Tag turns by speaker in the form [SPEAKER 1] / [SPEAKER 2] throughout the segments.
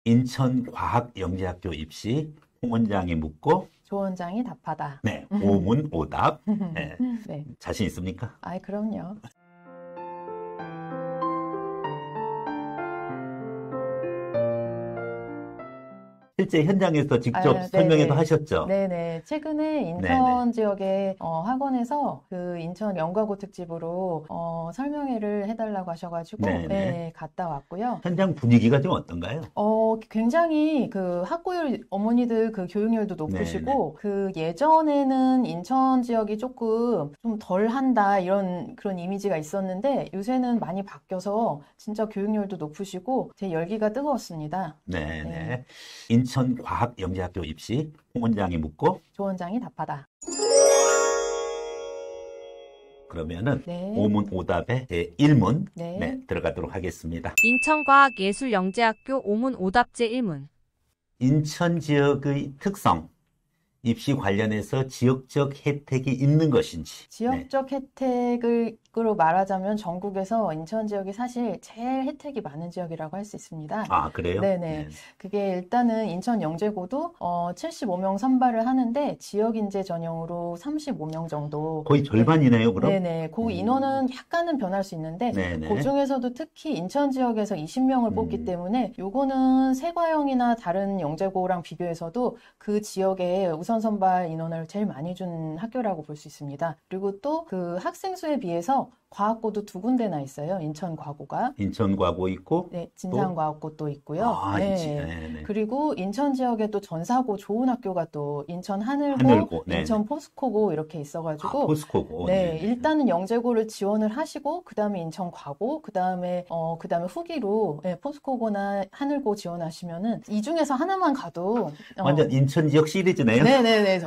[SPEAKER 1] 인천과학영재학교 입시 홍 원장이 묻고
[SPEAKER 2] 조 원장이 답하다.
[SPEAKER 1] 네, 오문오답. 네.
[SPEAKER 2] 네.
[SPEAKER 1] 자신 있습니까?
[SPEAKER 2] 아, 그럼요.
[SPEAKER 1] 실제 현장에서 직접 설명회도 하셨죠?
[SPEAKER 2] 네네. 최근에 인천
[SPEAKER 1] 네네.
[SPEAKER 2] 지역의 학원에서 그 인천 영과고 특집으로 설명회를 해달라고 하셔가지고 네, 갔다 왔고요.
[SPEAKER 1] 현장 분위기가 좀 어떤가요?
[SPEAKER 2] 굉장히 그 학부율 어머니들 그 교육열도 높으시고 그 예전에는 인천 지역이 조금 좀 덜한다 이런 그런 이미지가 있었는데 요새는 많이 바뀌어서 진짜 교육열도 높으시고 제 열기가 뜨거웠습니다.
[SPEAKER 1] 네네. 인천과학영재학교 입시 홍 원장이 묻고
[SPEAKER 2] 조 원장이 답하다.
[SPEAKER 1] 그러면은
[SPEAKER 2] 네.
[SPEAKER 1] 오문오답의 제1문
[SPEAKER 2] 네.
[SPEAKER 1] 들어가도록 하겠습니다.
[SPEAKER 3] 인천과학예술영재학교 오문오답 제1문.
[SPEAKER 1] 인천 지역의 특성, 입시 관련해서 지역적 혜택이 있는 것인지.
[SPEAKER 2] 지역적 혜택으로 말하자면 전국에서 인천 지역이 사실 제일 혜택이 많은 지역이라고 할 수 있습니다.
[SPEAKER 1] 아, 그래요?
[SPEAKER 2] 네네. 그게 일단은 인천 영재고도 75명 선발을 하는데 지역 인재 전형으로 35명 정도.
[SPEAKER 1] 거의 절반이네요, 그럼?
[SPEAKER 2] 네네. 그 인원은 약간은 변할 수 있는데 그 중에서도 특히 인천 지역에서 20명을 뽑기 때문에 요거는 세과형이나 다른 영재고랑 비교해서도 그 지역에 우선 선발 인원을 제일 많이 준 학교라고 볼 수 있습니다. 그리고 또 그 학생 수에 비해서 과학고도 2군데나 있어요. 인천과고가.
[SPEAKER 1] 인천과고 있고.
[SPEAKER 2] 네, 진산과학고 또 있고요.
[SPEAKER 1] 아,
[SPEAKER 2] 네. 그리고 인천 지역에 또 전사고 좋은 학교가 또 인천 하늘고, 인천 포스코고 이렇게 있어가지고.
[SPEAKER 1] 포스코고.
[SPEAKER 2] 네, 일단은 영재고를 지원을 하시고 그다음에 인천과고, 그다음에 후기로 포스코고나 하늘고 지원하시면은 이 중에서 하나만 가도
[SPEAKER 1] 완전 인천 지역 시리즈네요.
[SPEAKER 2] 네네네.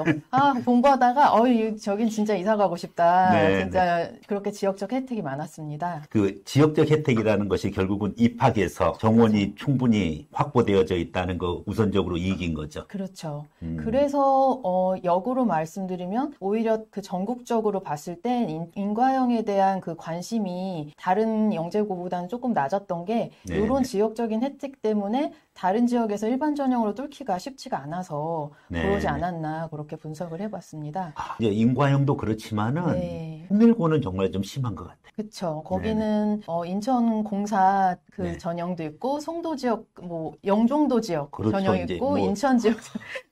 [SPEAKER 2] 공부하다가 저긴 진짜 이사 가고 싶다. 진짜 그렇게 지역적 혜택이 많았습니다.
[SPEAKER 1] 그 지역적 혜택이라는 것이 결국은 입학에서 정원이 충분히 확보되어져 있다는 거 우선적으로 이익인 거죠.
[SPEAKER 2] 그렇죠. 그래서 역으로 말씀드리면 오히려 그 전국적으로 봤을 때 인과형에 대한 그 관심이 다른 영재고보다는 조금 낮았던 게 이런 지역적인 혜택 때문에 다른 지역에서 일반 전형으로 뚫기가 쉽지가 않아서 그러지 않았나 그렇게 분석을 해봤습니다.
[SPEAKER 1] 이제 인과형도 그렇지만은 홍일고는 정말 좀 심한 것 같아요.
[SPEAKER 2] 그렇죠. 거기는 인천공사 그 전형도 있고 송도 지역, 영종도 지역 전형 있고 인천 지역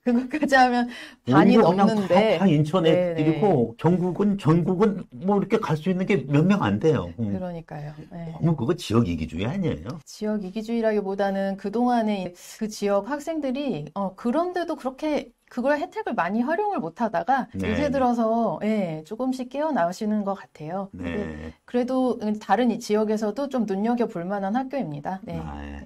[SPEAKER 2] 그것까지 하면 반이 넘는데
[SPEAKER 1] 다 인천 애들이고 전국은 뭐 이렇게 갈 수 있는 게 몇 명 안 돼요.
[SPEAKER 2] 그러니까요.
[SPEAKER 1] 너무 그거 지역 이기주의 아니에요?
[SPEAKER 2] 지역 이기주의라기보다는 그동안에 그 지역 학생들이 그런데도 그렇게 그걸 혜택을 많이 활용을 못 하다가 요새 들어서 조금씩 깨어나시는 것 같아요. 그래도 다른 이 지역에서도 좀 눈여겨볼 만한 학교입니다.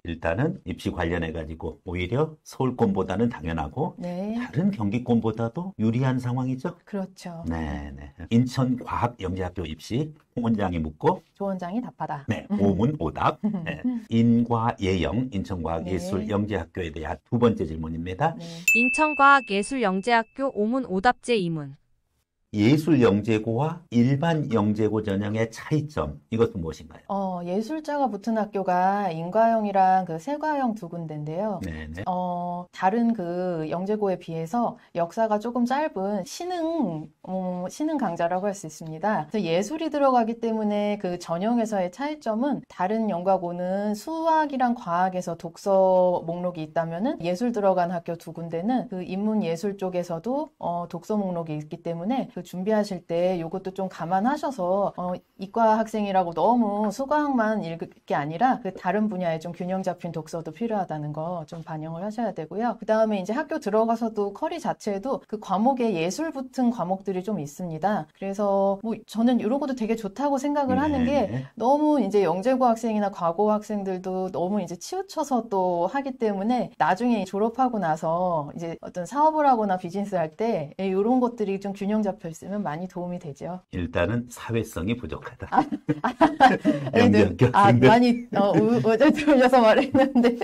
[SPEAKER 1] 일단은 입시 관련해가지고 오히려 서울권보다는 당연하고 다른 경기권보다도 유리한 상황이죠?
[SPEAKER 2] 그렇죠.
[SPEAKER 1] 인천과학영재학교 입시 홍 원장이 묻고
[SPEAKER 2] 조 원장이 답하다.
[SPEAKER 1] 오문오답. 인과예영 인천과학예술영재학교에 대한 두 번째 질문입니다.
[SPEAKER 3] 인천과학예술영재학교 오문오답 제2문.
[SPEAKER 1] 예술영재고와 일반 영재고 전형의 차이점, 이것은 무엇인가요?
[SPEAKER 2] 예술자가 붙은 학교가 인과형이랑 그 세과형 2군데인데요. 다른 그 영재고에 비해서 역사가 조금 짧은 신흥 강좌라고 할 수 있습니다. 예술이 들어가기 때문에 그 전형에서의 차이점은 다른 영과고는 수학이랑 과학에서 독서 목록이 있다면은 예술 들어간 학교 2군데는 그 인문예술 쪽에서도 독서 목록이 있기 때문에 그 준비하실 때 이것도 좀 감안하셔서 이과 학생이라고 너무 수과학만 읽을 게 아니라 그 다른 분야에 좀 균형 잡힌 독서도 필요하다는 거 좀 반영을 하셔야 되고요. 그 다음에 이제 학교 들어가서도 커리 자체에도 그 과목에 예술 붙은 과목들이 좀 있습니다. 그래서 뭐 저는 이런 것도 되게 좋다고 생각을 하는 게 너무 이제 영재고 학생이나 과고 학생들도 너무 이제 치우쳐서 또 하기 때문에 나중에 졸업하고 나서 이제 어떤 사업을 하거나 비즈니스 할 때 이런 것들이 좀 균형 잡혀 있으면 많이 도움이 되죠.
[SPEAKER 1] 일단은 사회성이 부족하다.
[SPEAKER 2] 많이 어제 들으셔서 말했는데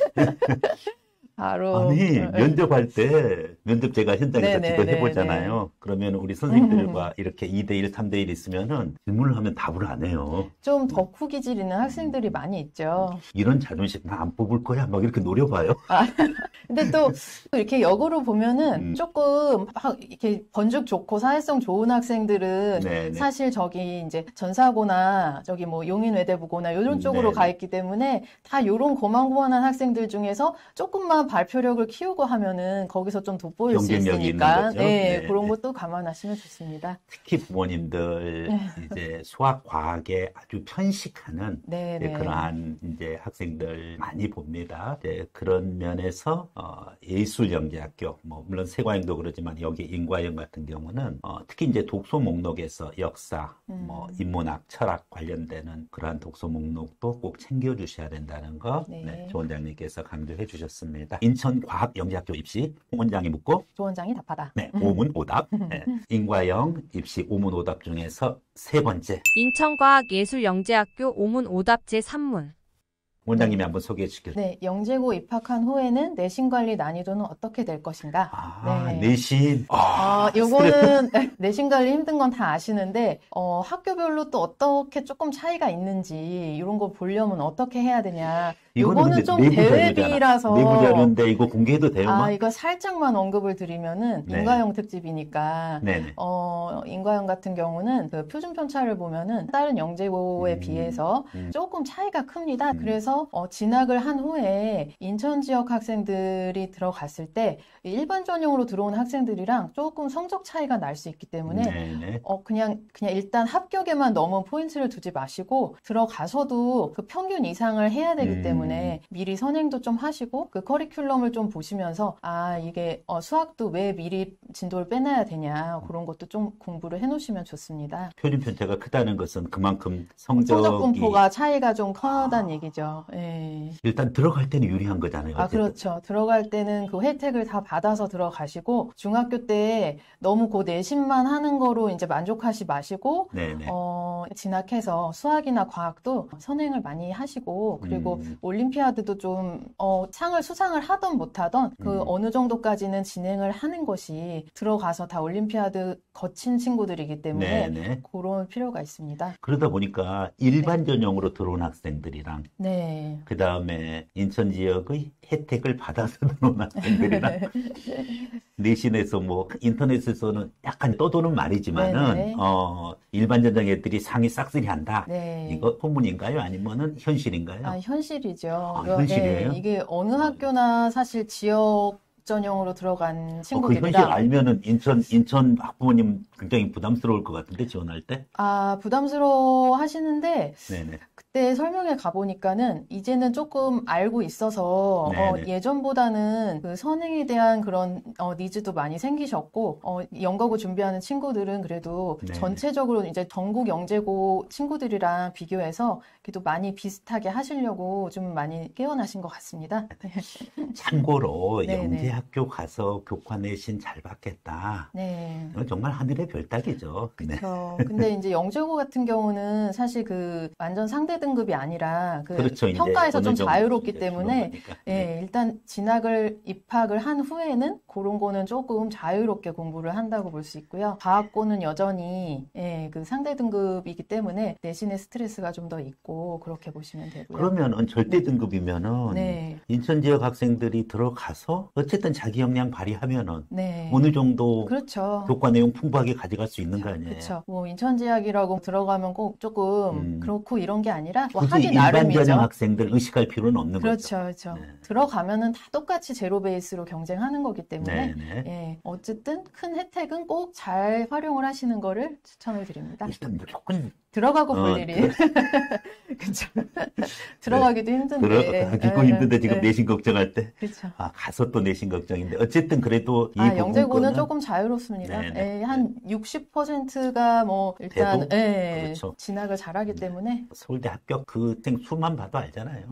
[SPEAKER 2] 바로.
[SPEAKER 1] 아니, 면접할 때, 면접 제가 현장에서 지도해보잖아요. 그러면 우리 선생님들과 이렇게 2대1, 3대1 있으면은 질문을 하면 답을 안 해요.
[SPEAKER 2] 좀 덕후 기질 있는 학생들이 많이 있죠.
[SPEAKER 1] 이런 자존심 나 안 뽑을 거야. 막 이렇게 노려봐요.
[SPEAKER 2] 근데 또 이렇게 역으로 보면은 조금 막 이렇게 번죽 좋고 사회성 좋은 학생들은
[SPEAKER 1] 네네.
[SPEAKER 2] 사실 저기 이제 전사고나 저기 뭐 용인외대부고나 이런 쪽으로 가 있기 때문에 다 요런 고만고만한 학생들 중에서 조금만 발표력을 키우고 하면은 거기서 좀 돋보일 수
[SPEAKER 1] 경쟁력이
[SPEAKER 2] 있으니까
[SPEAKER 1] 있는 거죠?
[SPEAKER 2] 네,
[SPEAKER 1] 네.
[SPEAKER 2] 그런 것도 감안하시면 좋습니다.
[SPEAKER 1] 특히 부모님들 이제 수학, 과학에 아주 편식하는 이제 그러한 이제 학생들 많이 봅니다. 이제 그런 면에서 예술영재학교, 뭐 물론 세과형도 그러지만 여기 인과형 같은 경우는 특히 이제 독서 목록에서 역사, 뭐 인문학, 철학 관련되는 그러한 독서 목록도 꼭 챙겨주셔야 된다는 거 조 원장님께서 강조해 주셨습니다. 인천과학영재학교 입시 홍 원장이 묻고
[SPEAKER 2] 조 원장이 답하다.
[SPEAKER 1] 네, 오문오답. 네, 인과형 입시 오문오답 중에서 세 번째.
[SPEAKER 3] 인천과학예술영재학교 오문오답 제3문.
[SPEAKER 1] 원장님이 한번 소개해 주시겠어요?
[SPEAKER 2] 네, 영재고 입학한 후에는 내신 관리 난이도는 어떻게 될 것인가?
[SPEAKER 1] 내신.
[SPEAKER 2] 요거는 내신 관리 힘든 건 다 아시는데, 학교별로 또 어떻게 조금 차이가 있는지, 이런 거 보려면 어떻게 해야 되냐. 요거는 좀 대회비라서.
[SPEAKER 1] 내부 자료인데 이거 공개해도 돼요?
[SPEAKER 2] 이거 살짝만 언급을 드리면은, 인과형 특집이니까, 인과형 같은 경우는 그 표준 편차를 보면은 다른 영재고에 비해서 조금 차이가 큽니다. 그래서 진학을 한 후에 인천 지역 학생들이 들어갔을 때 일반 전형으로 들어온 학생들이랑 조금 성적 차이가 날 수 있기 때문에 그냥 일단 합격에만 너무 포인트를 두지 마시고 들어가서도 그 평균 이상을 해야 되기 때문에 미리 선행도 좀 하시고 그 커리큘럼을 좀 보시면서 이게 수학도 왜 미리 진도를 빼놔야 되냐 그런 것도 좀 공부를 해놓으시면 좋습니다.
[SPEAKER 1] 표준 편차가 크다는 것은 그만큼 성적
[SPEAKER 2] 분포가 차이가 좀 크다는 얘기죠. 예.
[SPEAKER 1] 일단 들어갈 때는 유리한 거잖아요.
[SPEAKER 2] 그렇죠. 들어갈 때는 그 혜택을 다 받아서 들어가시고 중학교 때 너무 그 내신만 하는 거로 이제 만족하지 마시고 진학해서 수학이나 과학도 선행을 많이 하시고 그리고 올림피아드도 좀 상을 수상을 하던 못하던 그 어느 정도까지는 진행을 하는 것이 들어가서 다 올림피아드 거친 친구들이기 때문에 그런 필요가 있습니다.
[SPEAKER 1] 그러다 보니까 일반 전형으로 들어온 학생들이랑 그 다음에 인천 지역의 혜택을 받아서 들어온 학생들이랑 내신에서 뭐 인터넷에서는 약간 떠도는 말이지만은 일반 전형 애들이 상위 싹쓸이 한다. 이거 소문인가요? 아니면은 현실인가요?
[SPEAKER 2] 현실이죠.
[SPEAKER 1] 현실이에요?
[SPEAKER 2] 이게 어느 학교나 사실 지역 전형으로 들어간 친구들이랑
[SPEAKER 1] 그 현실 알면은 인천 학부모님 굉장히 부담스러울 것 같은데 지원할 때?
[SPEAKER 2] 부담스러워 하시는데 그때 설명회 가보니까는 이제는 조금 알고 있어서 예전보다는 그 선행에 대한 그런 니즈도 많이 생기셨고 연거고 준비하는 친구들은 그래도 전체적으로 이제 전국 영재고 친구들이랑 비교해서 그래도 많이 비슷하게 하시려고 좀 많이 깨어나신 것 같습니다.
[SPEAKER 1] 참고로 영재학교 가서 교과 내신 잘 받겠다. 이건 정말 하늘의 별따기죠.
[SPEAKER 2] 그렇죠. 근데 이제 영재고 같은 경우는 사실 그 완전 상대 등급이 아니라 그 평가에서 좀 자유롭기 때문에 일단 입학을 한 후에는 그런 거는 조금 자유롭게 공부를 한다고 볼 수 있고요. 과학고는 여전히 그 상대 등급이기 때문에 내신의 스트레스가 좀 더 있고 그렇게 보시면 되고요.
[SPEAKER 1] 그러면은 절대 등급이면은 인천 지역 학생들이 들어가서 어쨌든 자기 역량 발휘하면은 어느 정도 교과 내용 풍부하게 가져갈 수 있는 거 아니에요?
[SPEAKER 2] 그렇죠. 뭐 인천 지역이라고 들어가면 꼭 조금 그렇고 이런 게 아니라 뭐
[SPEAKER 1] 굳이
[SPEAKER 2] 하기
[SPEAKER 1] 일반
[SPEAKER 2] 나름이죠.
[SPEAKER 1] 전형 학생들 의식할 필요는 없는 거죠.
[SPEAKER 2] 그렇죠. 들어가면은 다 똑같이 제로 베이스로 경쟁하는 거기 때문에 어쨌든 큰 혜택은 꼭 잘 활용을 하시는 거를 추천을 드립니다.
[SPEAKER 1] 일단 무조건
[SPEAKER 2] 들어가고 볼 일이 그렇죠. 들어가기도 힘든데
[SPEAKER 1] 들어가기도 힘든데 지금 내신 걱정할 때
[SPEAKER 2] 그렇죠.
[SPEAKER 1] 가서 또 내신 걱정인데 어쨌든 그래도 이
[SPEAKER 2] 영재고는 조금 자유롭습니다. 한 60%가 뭐 일단
[SPEAKER 1] 그렇죠.
[SPEAKER 2] 진학을 잘하기 때문에
[SPEAKER 1] 서울대 합격 그 수만 봐도 알잖아요.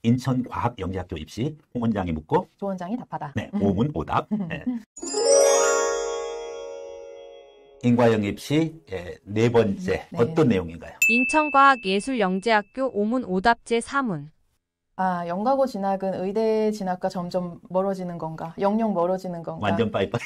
[SPEAKER 1] 인천과학영재학교 입시 홍 원장이 묻고
[SPEAKER 2] 조 원장이 답하다.
[SPEAKER 1] 오문오답. 인과영 입시 네 번째
[SPEAKER 2] 네.
[SPEAKER 1] 어떤 내용인가요?
[SPEAKER 3] 인천과학예술영재학교 오문 오답제 3문.
[SPEAKER 2] 아, 영과고 진학은 의대 진학과 점점 멀어지는 건가? 영영 멀어지는 건가?
[SPEAKER 1] 완전 빠이빠이.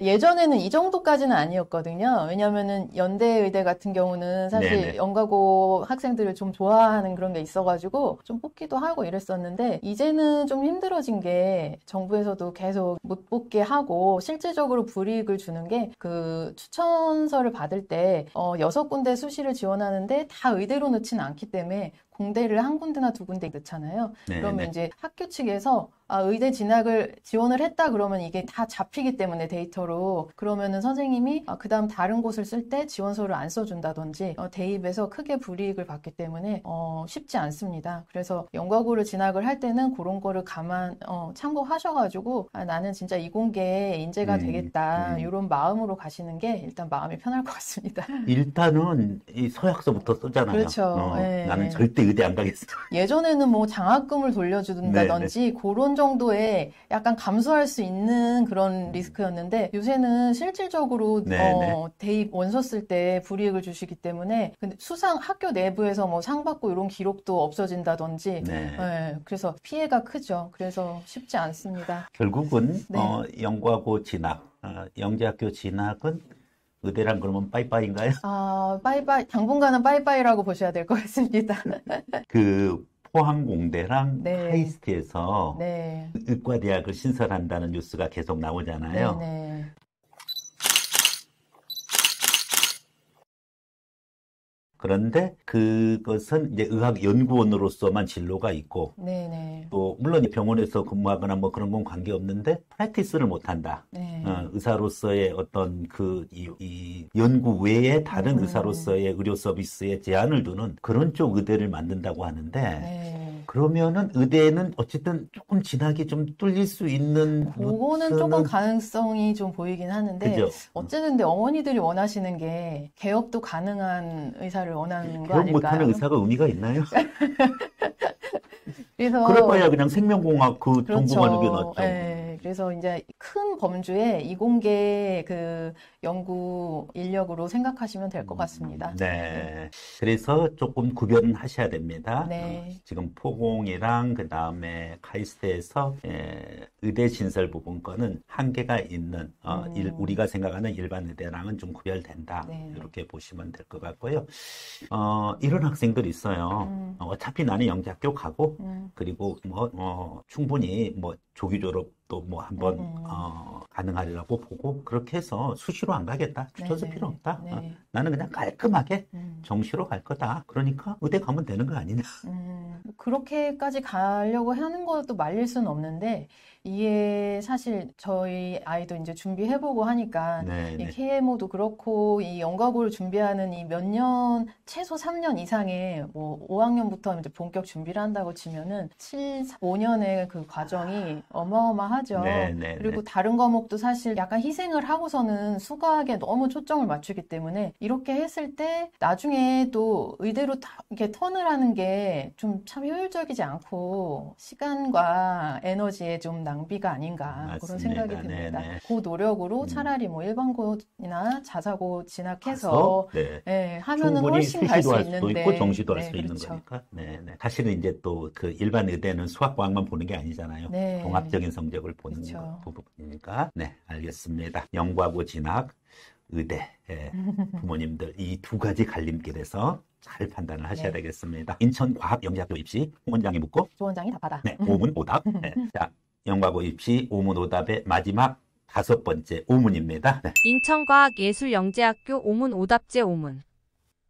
[SPEAKER 2] 예전에는 이 정도까지는 아니었거든요. 왜냐면은 연대의대 같은 경우는 사실
[SPEAKER 1] 네네.
[SPEAKER 2] 영과고 학생들을 좀 좋아하는 그런 게 있어가지고 좀 뽑기도 하고 이랬었는데 이제는 좀 힘들어진 게 정부에서도 계속 못 뽑게 하고 실질적으로 불이익을 주는 게 그 추천서를 받을 때 6군데 수시를 지원하는데 다 의대로 넣지는 않기 때문에 공대를 한 군데나 두 군데 넣잖아요.
[SPEAKER 1] 네네.
[SPEAKER 2] 그러면 이제 학교 측에서 의대 진학을 지원을 했다 그러면 이게 다 잡히기 때문에 데이터로 그러면은 선생님이 그다음 다른 곳을 쓸 때 지원서를 안 써준다든지 대입에서 크게 불이익을 받기 때문에 쉽지 않습니다. 그래서 영과고를 진학을 할 때는 그런 거를 참고하셔가지고 나는 진짜 이공계에 인재가 되겠다 이런 마음으로 가시는 게 일단 마음이 편할 것 같습니다.
[SPEAKER 1] 일단은 이 서약서부터 쓰잖아요.
[SPEAKER 2] 그렇죠. 네.
[SPEAKER 1] 나는 절대 의대 안 가겠어.
[SPEAKER 2] 예전에는 뭐 장학금을 돌려준다든지 그런 정도의 약간 감수할 수 있는 그런 리스크였는데 요새는 실질적으로 대입 원서 쓸 때 불이익을 주시기 때문에 근데 수상 학교 내부에서 뭐 상 받고 이런 기록도 없어진다든지 그래서 피해가 크죠. 그래서 쉽지 않습니다.
[SPEAKER 1] 결국은 영과고 진학, 영재학교 진학은 의대란 그러면 빠이빠이인가요?
[SPEAKER 2] 빠이빠이, 당분간은 빠이빠이라고 보셔야 될 것 같습니다.
[SPEAKER 1] 그 포항공대랑 카이스트에서
[SPEAKER 2] 네.
[SPEAKER 1] 의과대학을 신설한다는 뉴스가 계속 나오잖아요.
[SPEAKER 2] 네.
[SPEAKER 1] 그런데 그것은 이제 의학연구원으로서만 진로가 있고, 또 물론 병원에서 근무하거나 뭐 그런 건 관계없는데 프랙티스를 못한다. 의사로서의 어떤 이 연구 외에 다른 의사로서의 의료 서비스에 제한을 두는 그런 쪽 의대를 만든다고 하는데, 그러면은 의대는 어쨌든 조금 진학이 좀 뚫릴 수 있는
[SPEAKER 2] 그거는 조금 가능성이 좀 보이긴 하는데
[SPEAKER 1] 그죠?
[SPEAKER 2] 어쨌든 근데 어머니들이 원하시는 게 개업도 가능한 의사를 원하는 거
[SPEAKER 1] 개업
[SPEAKER 2] 아닐까요?
[SPEAKER 1] 못하는 의사가 의미가 있나요?
[SPEAKER 2] 그래서
[SPEAKER 1] 그럴 바에야 그냥 생명공학 전공하는 게 낫죠.
[SPEAKER 2] 네, 그래서 이제 큰 범주에 이공계 그 연구 인력으로 생각하시면 될 것 같습니다.
[SPEAKER 1] 네. 그래서 조금 구별은 하셔야 됩니다.
[SPEAKER 2] 네.
[SPEAKER 1] 지금 포공이랑 그 다음에 카이스트에서 의대 신설 부분 거는 한계가 있는 우리가 생각하는 일반 의대랑은 좀 구별된다. 이렇게 보시면 될 것 같고요. 이런 학생들이 있어요. 어차피 나는 영재학교 가고 그리고 충분히 조기 졸업도 한번 가능하리라고 보고 그렇게 해서 수시로 안 가겠다. 추천서 필요 없다. 나는 그냥 깔끔하게 정시로 갈 거다. 그러니까 의대 가면 되는 거 아니냐.
[SPEAKER 2] 그렇게까지 가려고 하는 것도 말릴 수는 없는데 이게 사실 저희 아이도 이제 준비해보고 하니까 이 KMO도 그렇고 이 영과고를 준비하는 이 몇 년, 최소 3년 이상의 5학년부터 이제 본격 준비를 한다고 치면은 5년의 그 과정이 어마어마하죠. 그리고 다른 과목도 사실 약간 희생을 하고서는 수학에 너무 초점을 맞추기 때문에 이렇게 했을 때 나중에 또 의대로 이렇게 턴을 하는 게 좀 참 효율적이지 않고 시간과 에너지에 좀 낭비가 아닌가
[SPEAKER 1] 맞습니다.
[SPEAKER 2] 그런 생각이 듭니다. 그 노력으로 차라리 일반고나 자사고 진학해서 하면은 훨씬 갈 수 있는데
[SPEAKER 1] 수시도 있고 정시도 할 수 있는 거니까. 사실은 이제 또 그 일반 의대는 수학과학만 보는 게 아니잖아요. 종합적인 성적을 보는 부분이니까. 알겠습니다. 영과고 진학, 의대 부모님들 이 두 가지 갈림길에서 잘 판단을 하셔야 되겠습니다. 인천과학영재학교 입시 홍원장이 묻고
[SPEAKER 2] 조원장이 답하다.
[SPEAKER 1] 오문 오답. 자, 영과고 입시 오문 오답의 마지막 5번째 오문입니다.
[SPEAKER 3] 인천과학예술영재학교 오문 오답제 오문.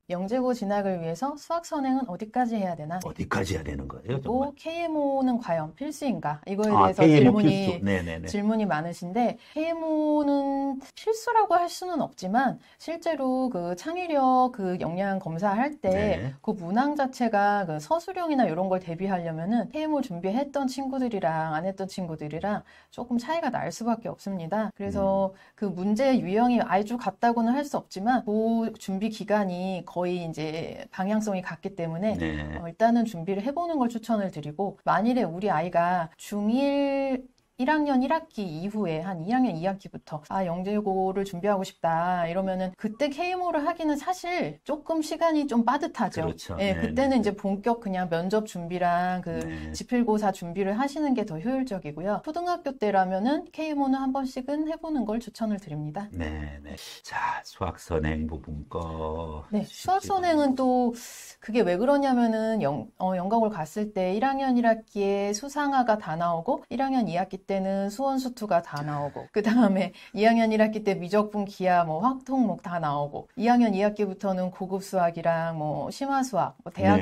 [SPEAKER 2] 영재고 진학을 위해서 수학 선행은 어디까지 해야 되나?
[SPEAKER 1] 어디까지 해야 되는 거예요?
[SPEAKER 2] 또 KMO는 과연 필수인가? 이거에 대해서 질문이 많으신데 KMO는 필수라고 할 수는 없지만 실제로 그 창의력 그 역량 검사할 때 그 문항 자체가 그 서술형이나 이런 걸 대비하려면은 KMO 준비했던 친구들이랑 안 했던 친구들이랑 조금 차이가 날 수밖에 없습니다. 그래서 그 문제 유형이 아주 같다고는 할 수 없지만 그 준비 기간이 거의 이제 방향성이 같기 때문에 일단은 준비를 해보는 걸 추천을 드리고 만일에 우리 아이가 중1 1학년 1학기 이후에 한 2학년 2학기부터 영재고를 준비하고 싶다 이러면은 그때 K모를 하기는 사실 조금 시간이 좀 빠듯하죠.
[SPEAKER 1] 그렇죠.
[SPEAKER 2] 예, 그때는 이제 본격 그냥 면접 준비랑 그 지필고사 준비를 하시는 게 더 효율적이고요. 초등학교 때라면은 K모는 한 번씩은 해보는 걸 추천을 드립니다.
[SPEAKER 1] 네. 자, 수학선행 부분 거.
[SPEAKER 2] 네, 수학선행은 또 그게 왜 그러냐면은 영각을 갔을 때 1학년 1학기에 수상화가 다 나오고 1학년 2학기 때는 수원수투가 다 나오고 그 다음에 2학년 1학기 때 미적분, 기하, 뭐 확통목 다 나오고 2학년 2학기부터는 고급 수학이랑 뭐 심화수학, 뭐 대학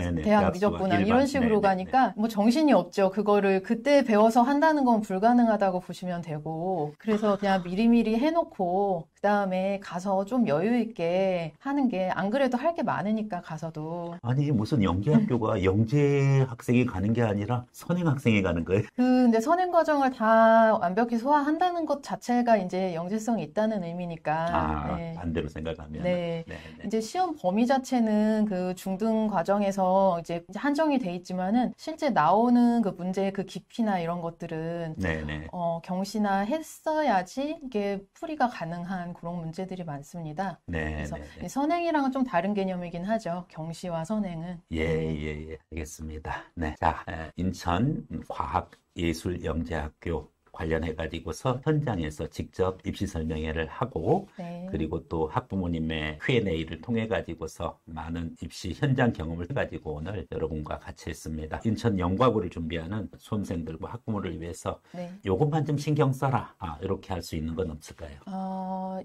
[SPEAKER 2] 미적분학 이런 식으로 가니까 뭐 정신이 없죠. 그거를 그때 배워서 한다는 건 불가능하다고 보시면 되고 그래서 그냥 미리미리 해놓고 그 다음에 가서 좀 여유 있게 하는 게 안 그래도 할 게 많으니까 가서도.
[SPEAKER 1] 아니 무슨 영재학교가 영재 학생이 가는 게 아니라 선행 학생이 가는 거예요?
[SPEAKER 2] 근데 선행 과정을 다 완벽히 소화한다는 것 자체가 이제 영재성이 있다는 의미니까.
[SPEAKER 1] 네. 반대로 생각하면.
[SPEAKER 2] 네. 이제 시험 범위 자체는 그 중등 과정에서 이제 한정이 돼 있지만은 실제 나오는 그 문제의 그 깊이나 이런 것들은 경시나 했어야지 이게 풀이가 가능한 그런 문제들이 많습니다. 그래서 선행이랑은 좀 다른 개념이긴 하죠. 경시와 선행은.
[SPEAKER 1] 예. 알겠습니다. 네. 자, 인천 과학예술영재학교 관련해가지고서 현장에서 직접 입시 설명회를 하고 그리고 또 학부모님의 Q&A를 통해가지고서 많은 입시 현장 경험을 해가지고 오늘 여러분과 같이 했습니다. 인천 영과고를 준비하는 수험생들과 학부모를 위해서 요것만 좀 신경 써라. 이렇게 할 수 있는 건 없을까요?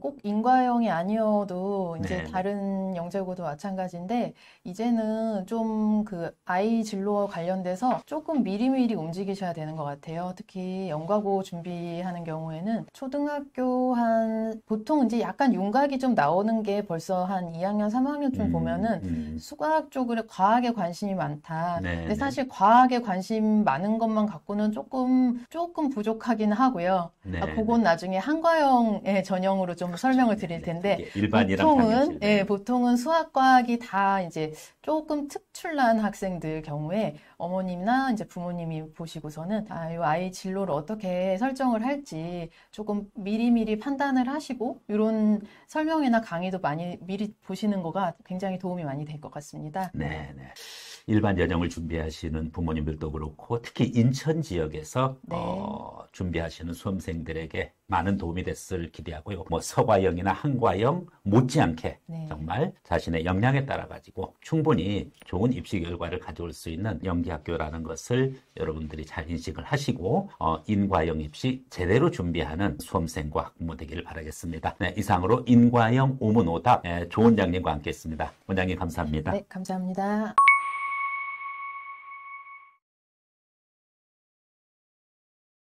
[SPEAKER 2] 꼭 인과형이 아니어도 이제 다른 영재고도 마찬가지인데 이제는 좀 그 아이 진로와 관련돼서 조금 미리미리 움직이셔야 되는 것 같아요. 특히 영과고 준비하는 경우에는 초등학교 보통 이제 약간 윤곽이 좀 나오는 게 벌써 한 2학년, 3학년쯤 보면은 수학 쪽으로 과학에 관심이 많다. 근데 사실 과학에 관심 많은 것만 갖고는 조금 부족하긴 하고요. 그건 나중에 한과형의 전형으로 좀 설명을 드릴 텐데 보통은 수학, 과학이 다 이제 조금 특출난 학생들 경우에 어머님이나 이제 부모님이 보시고서는 이 아이 진로를 어떻게 설정을 할지 조금 미리미리 판단을 하시고 이런 설명회나 강의도 많이 미리 보시는 거가 굉장히 도움이 많이 될 것 같습니다.
[SPEAKER 1] 네. 일반 전형을 준비하시는 부모님들도 그렇고 특히 인천 지역에서 준비하시는 수험생들에게 많은 도움이 됐을 기대하고요. 뭐 서과형이나 한과형 못지않게 정말 자신의 역량에 따라 가지고 충분히 좋은 입시 결과를 가져올 수 있는 영재학교라는 것을 여러분들이 잘 인식을 하시고 인과형 입시 제대로 준비하는 수험생과 학부모 되기를 바라겠습니다. 네, 이상으로 인과형 오문오답 좋은 원장님과 함께했습니다. 원장님 감사합니다.
[SPEAKER 2] 네, 감사합니다.